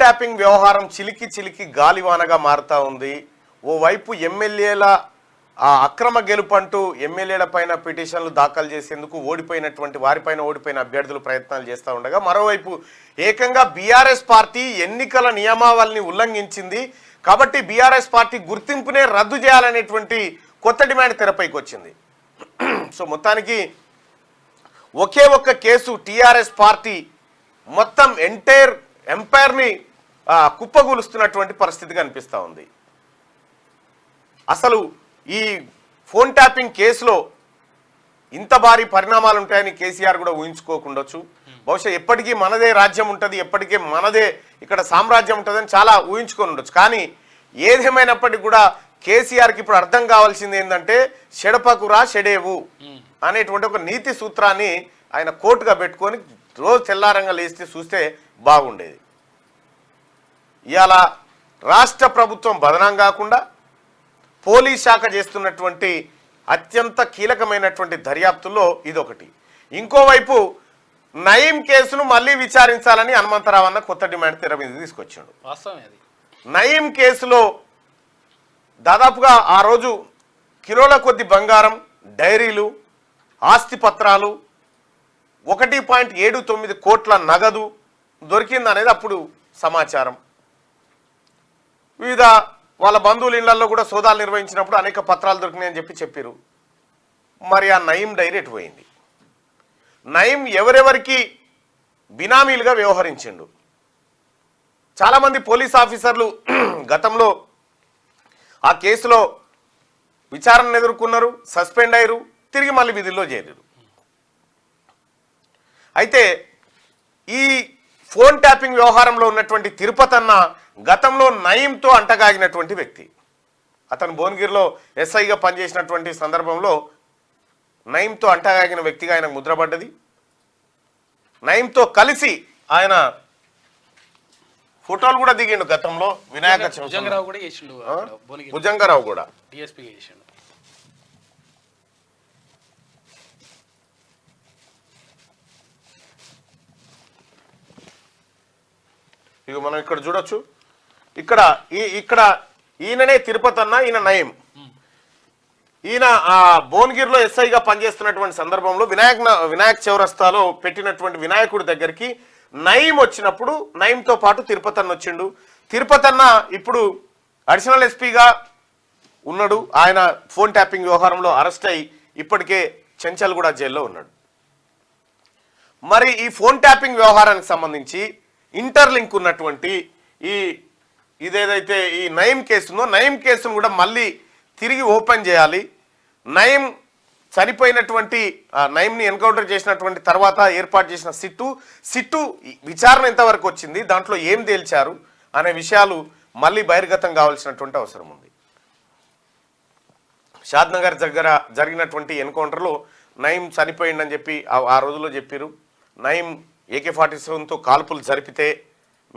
Tapping వ్యవహారం చిలికి చిలికి గాలివానగా మారుతా ఉంది. ఓవైపు ఎమ్మెల్యేల అక్రమ గెలుపంటూ ఎమ్మెల్యేల పైన పిటిషన్లు దాఖలు చేసేందుకు ఓడిపోయిన అభ్యర్థులు ప్రయత్నాలు చేస్తూ ఉండగా, మరోవైపు ఏకంగా బీఆర్ఎస్ పార్టీ ఎన్నికల నియమావళిని ఉల్లంఘించింది కాబట్టి బీఆర్ఎస్ పార్టీ గుర్తింపునే రద్దు చేయాలనేటువంటి కొత్త డిమాండ్ తెరపైకి వచ్చింది. సో మొత్తానికి ఒకే ఒక్క కేసు టీఆర్ఎస్ పార్టీ మొత్తం ఎంపైర్ని కుప్పగూలుస్తున్నటువంటి పరిస్థితి కనిపిస్తూ ఉంది. అసలు ఈ ఫోన్ ట్యాపింగ్ కేసులో ఇంత భారీ పరిణామాలు ఉంటాయని కేసీఆర్ కూడా ఊహించుకోకుండొచ్చు. బహుశా ఎప్పటికీ మనదే రాజ్యం ఉంటుంది, ఎప్పటికీ మనదే ఇక్కడ సామ్రాజ్యం ఉంటుందని చాలా ఊహించుకొని ఉండొచ్చు. కానీ ఏదేమైనప్పటికీ కూడా కేసీఆర్కి ఇప్పుడు అర్థం కావాల్సింది ఏంటంటే షెడపకురా షెడేవు అనేటువంటి ఒక నీతి సూత్రాన్ని ఆయన కోర్టుగా పెట్టుకొని రోజు తెల్లారంగా లేస్తే చూస్తే బాగుండేది. ఇవాళ రాష్ట్ర ప్రభుత్వం బదనాం కాకుండా పోలీస్ శాఖ చేస్తున్నటువంటి అత్యంత కీలకమైనటువంటి దర్యాప్తుల్లో ఇదొకటి. ఇంకోవైపు నయీం కేసును మళ్ళీ విచారించాలని హనుమంతరావు అన్న కొత్త డిమాండ్ తెర మీద తీసుకొచ్చాడు. నయీం కేసులో దాదాపుగా ఆ రోజు కిలోల కొద్ది బంగారం, డైరీలు, ఆస్తి పత్రాలు, 1.79 కోట్ల నగదు దొరికిందనేది అప్పుడు సమాచారం. వివిధ వాళ్ళ బంధువుల ఇళ్లలో కూడా సోదాలు నిర్వహించినప్పుడు అనేక పత్రాలు దొరికినాయని చెప్పారు. మరి ఆ నయీం డైరీ ఎటు పోయింది? నయీం ఎవరెవరికి బినామీలుగా వ్యవహరించిండు? చాలామంది పోలీస్ ఆఫీసర్లు గతంలో ఆ కేసులో విచారణ ఎదుర్కొన్నారు, సస్పెండ్ అయ్యారు, తిరిగి మళ్ళీ విధుల్లో చేరారు. అయితే ఈ ఫోన్ ట్యాపింగ్ వ్యవహారంలో ఉన్నటువంటి తిరుపతి అన్న గతంలో నయీంతో అంటగాగినటువంటి వ్యక్తి. అతను భువనగిరిలో ఎస్ఐగా పనిచేసినటువంటి సందర్భంలో నయీంతో అంటగాగిన వ్యక్తిగా ఆయనకు ముద్రపడ్డది. నయీంతో కలిసి ఆయన ఫోటోలు కూడా దిగిండు గతంలో. వినాయక భుజంగరావు కూడా ఇక మనం ఇక్కడ చూడొచ్చు. ఇక్కడ ఈయననే తిరుపతి అన్న, ఈయన నయీం. ఈయన భువనగిరిలో ఎస్ఐగా పనిచేస్తున్నటువంటి సందర్భంలో వినాయక్ చౌరస్తాలో పెట్టినటువంటి వినాయకుడి దగ్గరికి నయీం వచ్చినప్పుడు నయీంతో పాటు తిరుపతి అన్న వచ్చిండు. తిరుపతి అన్న ఇప్పుడు అడిషనల్ ఎస్పీగా ఉన్నాడు. ఆయన ఫోన్ ట్యాపింగ్ వ్యవహారంలో అరెస్ట్ అయి ఇప్పటికే చెంచల్గూడ జైల్లో ఉన్నాడు. మరి ఈ ఫోన్ ట్యాపింగ్ వ్యవహారానికి సంబంధించి ఇంటర్లింక్ ఉన్నటువంటి ఇదేదైతే ఈ నయీం కేసునో నయీం కేసును కూడా మళ్ళీ తిరిగి ఓపెన్ చేయాలి. నయీం చనిపోయినటువంటి నయీంని ఎన్కౌంటర్ చేసినటువంటి తర్వాత ఏర్పాటు చేసిన సిట్టు విచారణ ఎంతవరకు వచ్చింది, దాంట్లో ఏం తేల్చారు అనే విషయాలు మళ్ళీ బహిర్గతం కావాల్సినటువంటి అవసరం ఉంది. షాద్నగర్ దగ్గర జరిగినటువంటి ఎన్కౌంటర్లో నయీం చనిపోయిందని చెప్పి ఆ రోజుల్లో చెప్పారు. నయీం AK-47తో కాల్పులు జరిపితే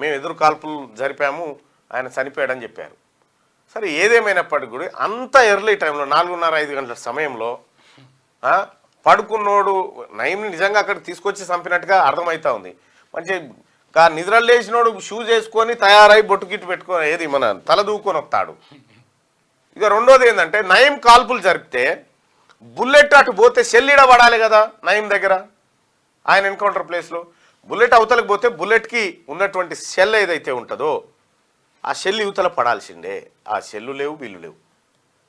మేము ఎదురు కాల్పులు జరిపాము, ఆయన చనిపోయాడని చెప్పారు. సరే, ఏదేమైనప్పటికీ కూడా అంత ఎర్లీ టైంలో 4:30-5 గంటల సమయంలో పడుకున్నోడు నయీంని నిజంగా అక్కడ తీసుకొచ్చి చంపినట్టుగా అర్థమవుతా ఉంది. మంచి నిద్రలు లేచినోడు షూస్ వేసుకొని తయారై బొట్టు కిట్టు పెట్టుకొని ఏది మన తల దూకొని వస్తాడు. ఇక రెండోది ఏంటంటే నయీం కాల్పులు జరిపితే బుల్లెట్ అటు పోతే షెల్ ఈడ పడాలి కదా నయీం దగ్గర. ఆయన ఎన్కౌంటర్ ప్లేస్లో బుల్లెట్ అవతలకు పోతే బుల్లెట్కి ఉన్నటువంటి షెల్ ఏదైతే ఉంటుందో ఆ షెల్ యువతల పడాల్సిందే. ఆ షెల్లు లేవు, బిల్లు లేవు,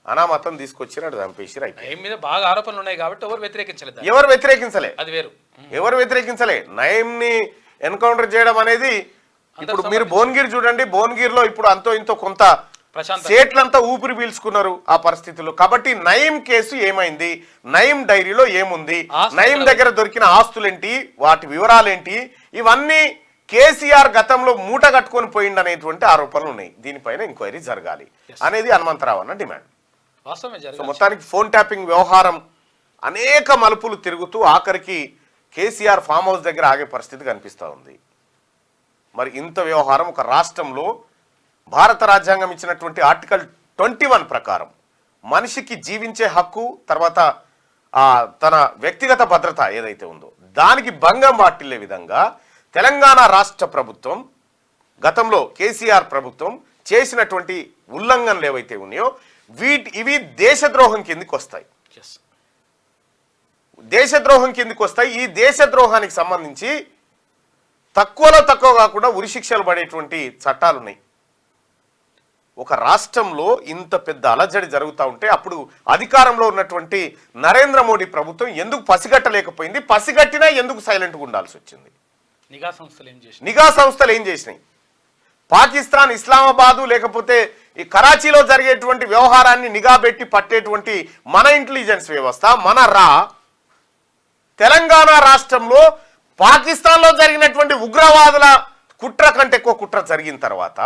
అనామతం తీసుకొచ్చి అటు చంపేసిరు. మీద బాగా ఆరోపణలు ఉన్నాయి కాబట్టి ఎవరు వ్యతిరేకించలే. అది వేరు, ఎవరు వ్యతిరేకించలే. నయీంని ఎన్కౌంటర్ చేయడం అనేది ఇప్పుడు మీరు భువనగిరి చూడండి, భువనగిరిలో ఇప్పుడు అంతో ఇంతో కొంత స్టేట్లంతా ఊపిరి పీల్చుకున్నారు ఆ పరిస్థితుల్లో. కాబట్టి నయీం కేసు ఏమైంది, నయీం డైరీలో ఏముంది, నయీం దగ్గర దొరికిన ఆస్తులేంటి, వాటి వివరాలేంటి, ఇవన్నీ కేసీఆర్ గతంలో మూట కట్టుకొని పోయిందనేటువంటి ఆరోపణలు ఉన్నాయి. దీనిపైన ఎంక్వైరీ జరగాలి అనేది హనుమంతరావు అన్న డిమాండ్. సో మొత్తానికి ఫోన్ ట్యాపింగ్ వ్యవహారం అనేక మలుపులు తిరుగుతూ ఆఖరికి కేసీఆర్ ఫామ్ హౌస్ దగ్గర ఆగే పరిస్థితి కనిపిస్తూ ఉంది. మరి ఇంత వ్యవహారం ఒక రాష్ట్రంలో భారత రాజ్యాంగం ఇచ్చినటువంటి ఆర్టికల్ 21 ప్రకారం మనిషికి జీవించే హక్కు, తర్వాత తన వ్యక్తిగత భద్రత ఏదైతే ఉందో దానికి భంగం వాటిల్లే విధంగా తెలంగాణ రాష్ట్ర ప్రభుత్వం గతంలో కేసీఆర్ ప్రభుత్వం చేసినటువంటి ఉల్లంఘనలు ఏవైతే ఉన్నాయో ఇవి దేశద్రోహం కిందికి వస్తాయి. దేశద్రోహం కిందికి వస్తాయి. ఈ దేశద్రోహానికి సంబంధించి తక్కువలో తక్కువ కాకుండా ఉరిశిక్షలు పడేటువంటి చట్టాలు ఉన్నాయి. ఒక రాష్ట్రంలో ఇంత పెద్ద అలజడి జరుగుతూ ఉంటే అప్పుడు అధికారంలో ఉన్నటువంటి నరేంద్ర మోడీ ప్రభుత్వం ఎందుకు పసిగట్టలేకపోయింది? పసిగట్టినా ఎందుకు సైలెంట్గా ఉండాల్సి వచ్చింది? నిఘా సంస్థలు ఏం చేసినాయి? పాకిస్తాన్, ఇస్లామాబాదు లేకపోతే ఈ కరాచీలో జరిగేటువంటి వ్యవహారాన్ని నిఘా పెట్టి పట్టేటువంటి మన ఇంటెలిజెన్స్ వ్యవస్థ, మన తెలంగాణ రాష్ట్రంలో పాకిస్తాన్లో జరిగినటువంటి ఉగ్రవాదుల కుట్ర కంటే ఎక్కువ కుట్ర జరిగిన తర్వాత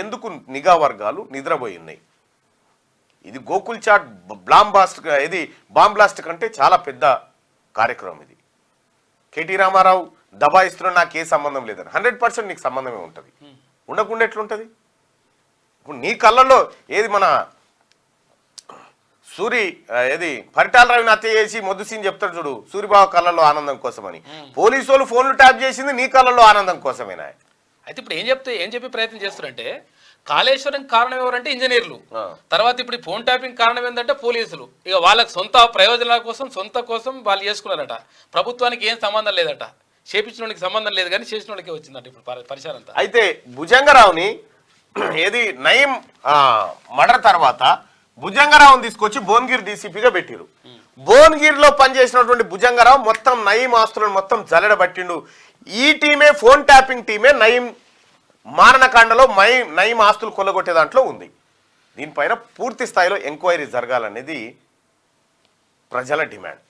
ఎందుకు నిఘా వర్గాలు నిద్రపోయి ఉన్నాయి? ఇది గోకుల్ చాట్ బాంబ్ బ్లాస్ట్ కంటే చాలా పెద్ద కార్యక్రమం ఇది. కేటీ రామారావు దబాయిస్తున్నా నాకు ఏ సంబంధం లేదని 100% నీకు సంబంధమే ఉంటుంది. ఉండకుండా ఎట్లుంటుంది? ఇప్పుడు నీ కళ్ళల్లో ఏది మన పరిటాల రవిని హత్య చేసి మొద్దుసీని చెప్తాడు చూడు, సూరిబాబు కళ్ళల్లో ఆనందం కోసమని. పోలీసు వాళ్ళు ఫోన్లు ట్యాప్ చేసింది నీ కళ్ళల్లో ఆనందం కోసమేనా? అయితే ఇప్పుడు ఏం చెప్పి ప్రయత్నం చేస్తారంటే కాళేశ్వరం కారణం ఎవరంటే ఇంజనీర్లు, తర్వాత ఇప్పుడు ఫోన్ ట్యాపింగ్ కారణం ఏంటంటే పోలీసులు. ఇక వాళ్ళకి సొంత ప్రయోజనాల కోసం వాళ్ళు చేసుకున్నారట. ప్రభుత్వానికి ఏం సంబంధం లేదట. చేపించిన సంబంధం లేదు కానీ చేసిన వాళ్ళకే వచ్చిందట ఇప్పుడు పరిసరం అంతా. అయితే భుజంగరావుని నయీం మర్డర్ తర్వాత భుజంగరావుని తీసుకొచ్చి భువనగిరి డీసీపీగా పెట్టిరు. భువనగిరిలో పనిచేసినటువంటి భుజంగరావు మొత్తం నయీం ఆస్తులను మొత్తం జల్లెడబట్టిండు. ఈ టీమే, ఫోన్ ట్యాపింగ్ టీమే నయీం మారణకాండలో నయీం ఆస్తులు కొల్లగొట్టే దాంట్లో ఉంది. దీనిపైన పూర్తి స్థాయిలో ఎంక్వైరీ జరగాలనేది ప్రజల డిమాండ్.